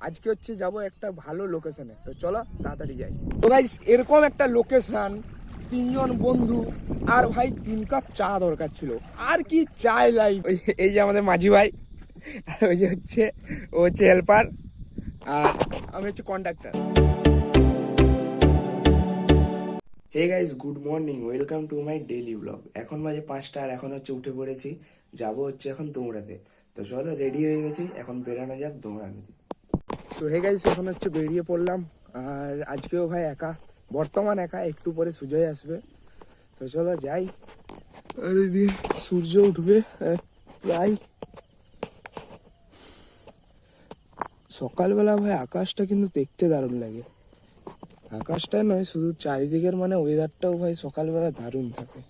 আজকে হচ্ছে যাব একটা ভালো লোকেশনে, তো চলো তাড়াতাড়ি যাই। তো গাইস এরকম একটা লোকেশন, তিনজন বন্ধু আর ভাই 3 কাপ চা দরকার ছিল। আর কি চাই লাই, এই যে আমাদের মাঝি ভাই, আর ওই যে হচ্ছে ও হচ্ছে হেল্পার, আর আমি হচ্ছে conductor. Hey guys, good morning, welcome to my daily blog. এখন বাজে 5টা আর এখন হচ্ছে উঠে পড়েছি, যাব হচ্ছে এখন দৌড়াতে। তো চলো রেডি হয়ে গেছি, এখন বেরানো যাক দৌড়ানোতে। তো হে গাইস এখন হচ্ছে বেরিয়ে পড়লাম, আর আজকেও ভাই একা, বর্তমান একা, একটু পরে সুজয় আসবে। তো চলো যাই। আর এদিকে সূর্য উঠবে প্রায়। সকালবেলা ভাই আকাশটা কিন্তু দেখতে দারুণ লাগে। আকাশটা নয়, শুধু চারিদিকের মানে ওয়েদারটাও ভাই সকালবেলা দারুণ থাকে।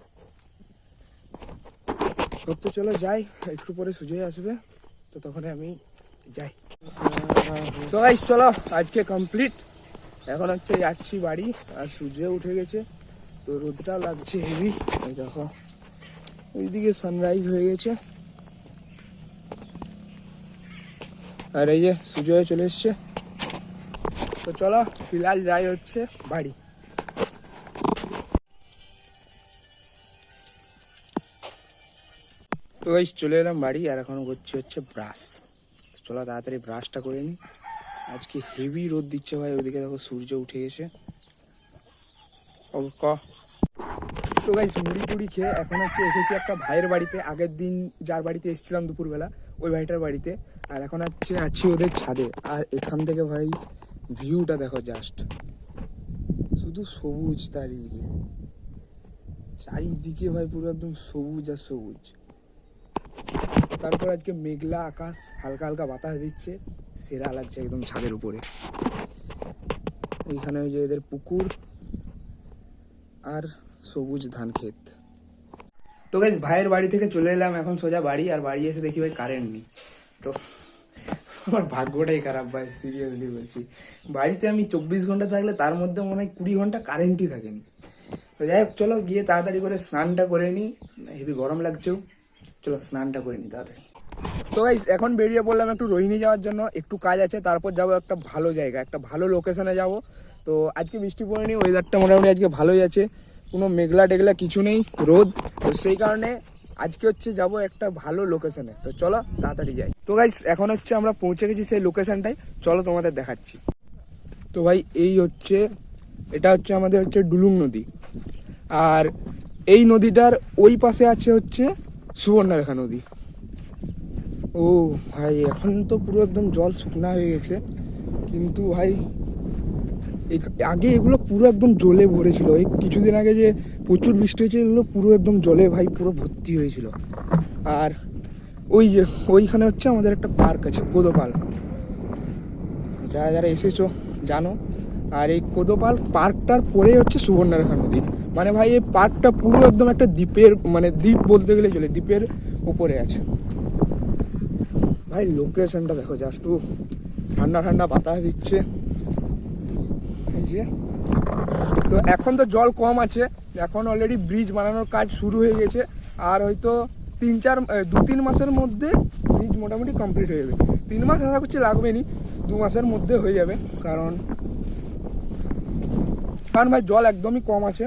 তো চলো যাই, একটু পরে সুজয় আসবে, তো তখন আমি যাই। তো গাইস চলো, আজকে কমপ্লিট। এখন হচ্ছে যাচ্ছি বাড়ি, আর সূর্য উঠে গেছে, তো রোদটাও লাগছে হেভি। এই দেখো ওইদিকে সানরাইজ হয়ে গেছে, আর এই যে সুজয় চলে এসছে। তো চলো ফিলহাল যাই হচ্ছে বাড়ি। তো গাইস চলে এলাম বাড়ি, আর এখন করছি হচ্ছে ব্রাশ। চলো তাড়াতাড়ি ব্রাশটা করে নিই, আজকে হেভি রোদ দিচ্ছে ভাই। ওইদিকে দেখো সূর্য উঠে গেছে। তো গাইস মুড়ি টুড়ি খেয়ে এখন হচ্ছে এসেছি একটা ভাইয়ের বাড়িতে, আগের দিন যার বাড়িতে এসেছিলাম দুপুরবেলা, ওই ভাইটার বাড়িতে। আর এখন হচ্ছে আছি ওদের ছাদে, আর এখান থেকে ভাই ভিউটা দেখো জাস্ট, শুধু সবুজ চারিদিকে, চারিদিকে ভাই পুরো একদম সবুজ আর সবুজ। তারপর আজকে মেঘলা আকাশ, হালকা হালকা বাতাস দিচ্ছে, সেরা লাগছে একদম ছাদের উপরে। এইখানে ওই যে এদের পুকুর আর সবুজ ধান ক্ষেত। তো গাইস ভাইয়ের বাড়ি থেকে চলে এলাম এখন সোজা বাড়ি, আর বাড়ি এসে দেখি ভাই কারেন্ট নেই। তো আমার ভাগ্যটাই খারাপ ভাই, সিরিয়াসলি বলছি। বাড়িতে আমি 24 ঘন্টা থাকলে তার মধ্যে মনে হয় 20 ঘন্টা কারেন্টই থাকেনি। তো যাই হোক চলো গিয়ে তাড়াতাড়ি করে স্নানটা করে নিই, হেভি গরম লাগছেও, চলো স্নানটা করে নিই তাড়াতাড়ি। তো গাইস এখন বেরিয়ে পড়লাম একটু রোহিণী যাওয়ার জন্য, একটু কাজ আছে, তারপর যাবো একটা ভালো জায়গা, একটা ভালো লোকেশনে যাব। তো আজকে বৃষ্টি পড়েনি, ওয়েদারটা মোটামুটি আজকে ভালোই আছে, কোনো মেঘলা টেঘলা কিছু নেই, রোদ। তো সেই কারণে আজকে হচ্ছে যাব একটা ভালো লোকেশনে, তো চলো তাড়াতাড়ি যাই। তো গাইস এখন হচ্ছে আমরা পৌঁছে গেছি সেই লোকেশনটায়, চলো তোমাদের দেখাচ্ছি। তো ভাই এই হচ্ছে, এটা হচ্ছে আমাদের হচ্ছে ডুলুং নদী, আর এই নদীটার ওই পাশে আছে হচ্ছে সুবর্ণরেখা নদী। ও ভাই এখন তো পুরো একদম জল শুকনা হয়ে গেছে, কিন্তু ভাই আগে এগুলো পুরো একদম জলে ভরেছিল। এই কিছুদিন আগে যে প্রচুর বৃষ্টি হয়েছিল, এগুলো পুরো একদম জলে ভাই পুরো ভর্তি হয়েছিল। আর ওই যে ওইখানে হচ্ছে আমাদের একটা পার্ক আছে কোদোপাল, যারা যারা এসেছো জানো। আর এই কোদোপাল পার্কটার পরেই হচ্ছে সুবর্ণরেখা নদী। মানে ভাই এই পার্কটা পুরো একদম একটা দ্বীপের, মানে দ্বীপ বলতে গেলে চলে, দ্বীপের উপরে আছে ভাই। লোকেশনটা দেখো জাস্ট, ঠান্ডা ঠান্ডা বাতাস দিচ্ছে। তো এখন তো জল কম আছে, এখন অলরেডি ব্রিজ বানানোর কাজ শুরু হয়ে গেছে, আর হয়তো 2-3 মাসের মধ্যে ব্রিজ মোটামুটি কমপ্লিট হয়ে যাবে। 3 মাস আশা করছি লাগবে নি, 2 মাসের মধ্যে হয়ে যাবে, কারণ ভাই জল একদমই কম আছে।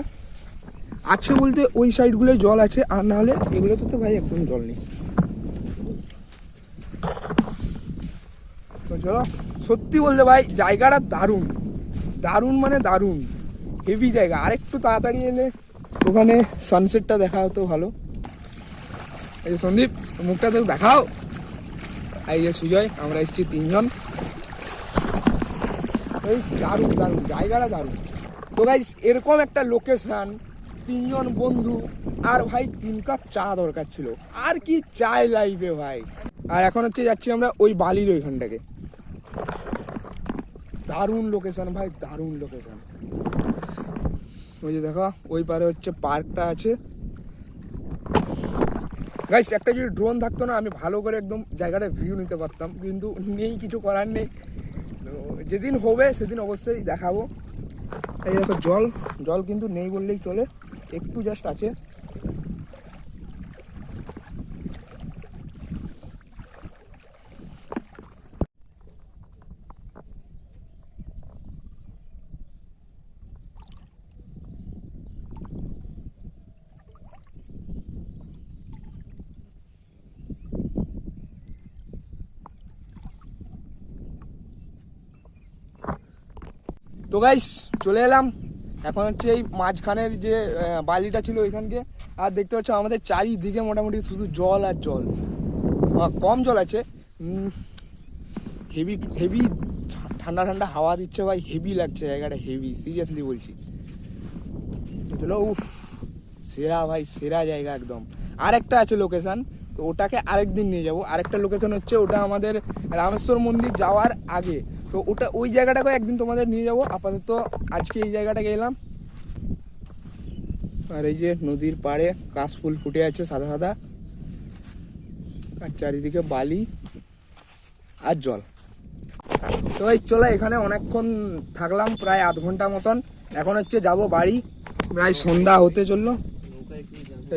আছে বলতে ওই সাইডগুলোয় জল আছে, আর না হলে এগুলোতে তো ভাই একদম জল নেই। তো চলো, সত্যি বলতে ভাই জায়গাটা দারুণ, দারুণ মানে দারুণ, হেভি জায়গা। আর একটু তাড়াতাড়ি এলে ওখানে সানসেটটা দেখা হতো ভালো। এই যে সন্দীপ, মুখটা তো দেখাও। এই যে সুজয়, আমরা এসেছি 3 জন। এই দারুণ দারুণ জায়গাটা দারুণ। তো গাইস এরকম একটা লোকেশন, 3 জন বন্ধু, আর ভাই 3 কাপ চা দরকার ছিল। আর কি চাই লাইফে ভাই। আর এখন হচ্ছে যাচ্ছি আমরা ওই বালির ওইখানটাকে। দারুণ লোকেশন ভাই, দারুণ লোকেশন। ওই যে দেখো ওই পারে হচ্ছে পার্কটা আছে। গাইস একটা যদি ড্রোন থাকতো না, আমি ভালো করে একদম জায়গাটা ভিউ নিতে পারতাম, কিন্তু নেই, কিছু করার নেই। তো যেদিন হবে সেদিন অবশ্যই দেখাবো। এই দেখো জল, জল কিন্তু নেই বললেই চলে, একটু জাস্ট আছে। তো গাইস চলে এলাম, এখন হচ্ছে এই মাঝখানের যে বালিটা ছিল ওইখানকে, আর দেখতে পাচ্ছ আমাদের চারিদিকে মোটামুটি শুধু জল আর জল, কম জল আছে, হেভি হেভি ঠান্ডা ঠান্ডা হাওয়া দিচ্ছে ভাই, হেভি লাগছে জায়গাটা, হেভি সিরিয়াসলি বলছি। চলো উফ, সেরা ভাই, সেরা জায়গা একদম। আরেকটা আছে লোকেশন, তো ওটাকে আরেকদিন নিয়ে যাব। আরেকটা লোকেশন হচ্ছে ওটা আমাদের রামেশ্বর মন্দির যাওয়ার আগে, তো ওটা ওই জায়গাটাকে একদিন তোমাদের নিয়ে যাব। আপাতত আজকে এই জায়গাটাকে এলাম, আর এই যে নদীর পাড়ে কাশফুল ফুটে আছে সাদা সাদা, আর চারিদিকে বালি আর জল। তো এই চলো, এখানে অনেকক্ষণ থাকলাম, প্রায় আধ ঘন্টা মতন। এখন হচ্ছে যাব বাড়ি, প্রায় সন্ধ্যা হতে চললো।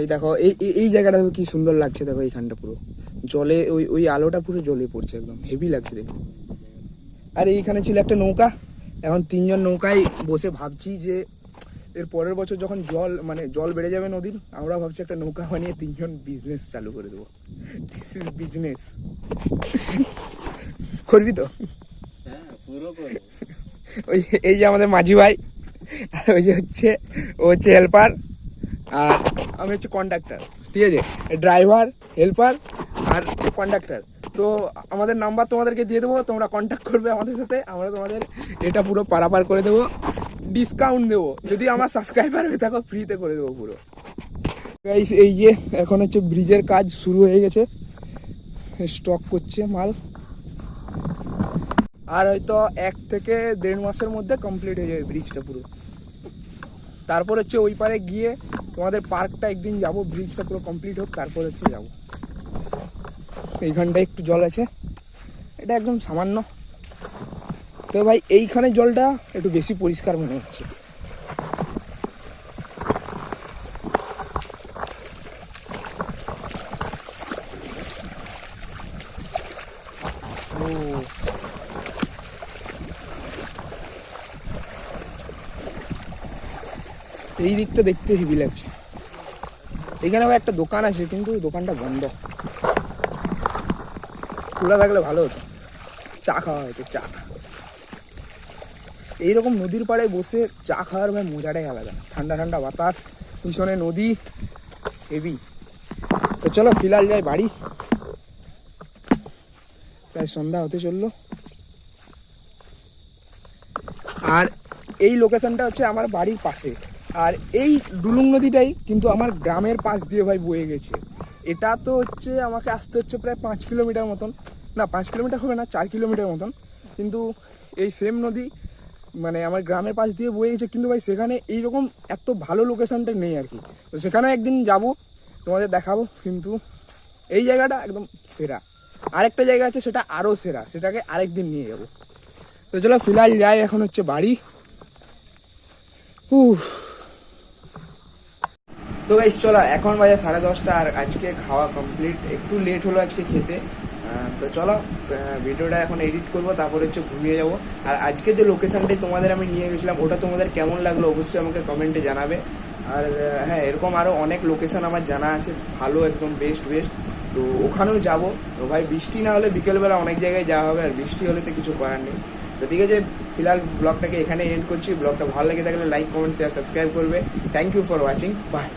এই দেখো এই এই জায়গাটা কি সুন্দর লাগছে, দেখো এইখানটা পুরো জলে, ওই ওই আলোটা পুরো জলে পড়ছে, একদম হেভি লাগছে দেখো। আর এইখানে ছিল একটা নৌকা, এখন 3 জন নৌকায় বসে ভাবছি যে এর পরের বছর যখন জল বেড়ে যাবে নদীর, আমরা ভাবছি একটা নৌকা বানিয়ে 3 জন বিজনেস চালু করে দেবো। This is business. করবি তো? ওই এই যে আমাদের মাঝি ভাই, আর ওই যে হচ্ছে ও হচ্ছে হেল্পার, আর আমি হচ্ছে কন্ডাক্টার, ঠিক আছে? ড্রাইভার, হেল্পার আর কন্ডাক্টার। তো আমাদের নাম্বার তোমাদেরকে দিয়ে দেবো, তোমরা কন্ট্যাক্ট করবে আমাদের সাথে, আমরা তোমাদের এটা পুরো পারাপার করে দেবো, ডিসকাউন্ট দেবো, যদি আমার সাবস্ক্রাইবার হয়ে থাকো ফ্রিতে করে দেবো পুরো। এই যে এখন হচ্ছে ব্রিজের কাজ শুরু হয়ে গেছে, স্টক করছে মাল, আর হয়তো 1 থেকে 1.5 মাসের মধ্যে কমপ্লিট হয়ে যাবে ব্রিজটা পুরো। তারপর হচ্ছে ওই পারে গিয়ে তোমাদের পার্কটা একদিন যাব, ব্রিজটা পুরো কমপ্লিট হোক, তারপর হচ্ছে যাবো। এইখানটায় একটু জল আছে, এটা একদম সামান্য, তো ভাই এইখানে জলটা একটু বেশি পরিষ্কার মনে হচ্ছে। এই দিকটা দেখতে হেভি লাগছে। এখানে আবার একটা দোকান আছে, কিন্তু দোকানটা বন্ধ, খোলা থাকলে ভালো হতো, চা খাওয়া হতো, চা। এইরকম নদীর পাড়ে বসে চা খাওয়ার ভাই মজাটাই আলাদা, ঠান্ডা ঠান্ডা বাতাস, পিছনে নদী, হেভি। তো চলো ফিলহাল যাই বাড়ি, প্রায় সন্ধ্যা হতে চললো। আর এই লোকেশনটা হচ্ছে আমার বাড়ির পাশে, আর এই ডুলুং নদীটাই কিন্তু আমার গ্রামের পাশ দিয়ে ভাই বয়ে গেছে। এটা তো হচ্ছে আমাকে আসতে হচ্ছে প্রায় 5 কিলোমিটার মতন, না 5 কিলোমিটার হবে না, 4 কিলোমিটার মতন, কিন্তু এই সেম নদী আমার গ্রামের পাশ দিয়ে বয়ে গেছে। কিন্তু ভাই সেখানে এইরকম এত ভালো লোকেশনটা নেই আর কি, তো সেখানে একদিন যাব, তোমাদের দেখাবো। কিন্তু এই জায়গাটা একদম সেরা। আরেকটা জায়গা আছে সেটা আরও সেরা, সেটাকে আরেকদিন নিয়ে যাবো। তো চলো ফিলহাল যাই, এখন হচ্ছে বাড়ি। তো গাইস চলো, এখন বাজে 10:30, আর আজকে খাওয়া কমপ্লিট, একটু লেট হলো আজকে খেতে। তো চলো ভিডিওটা এখন এডিট করবো, তারপরে হচ্ছে ঘুমিয়ে যাবো। আর আজকে যে লোকেশানটাই তোমাদের আমি নিয়ে গেছিলাম, ওটা তোমাদের কেমন লাগলো অবশ্যই আমাকে কমেন্টে জানাবে। আর হ্যাঁ, এরকম আরও অনেক লোকেশান আমার জানা আছে ভালো, একদম বেস্ট, তো ওখানেও যাবো। তো ভাই বৃষ্টি না হলে বিকেলবেলা অনেক জায়গায় যাওয়া হবে, আর বৃষ্টি হলে তো কিছু করার নেই। তো ঠিক আছে, ফিলহাল ব্লগটাকে এখানে এন্ড করছি। ব্লগটা ভালো লেগে থাকলে লাইক, কমেন্ট, শেয়ার, সাবস্ক্রাইব করবে। Thank you for watching, by.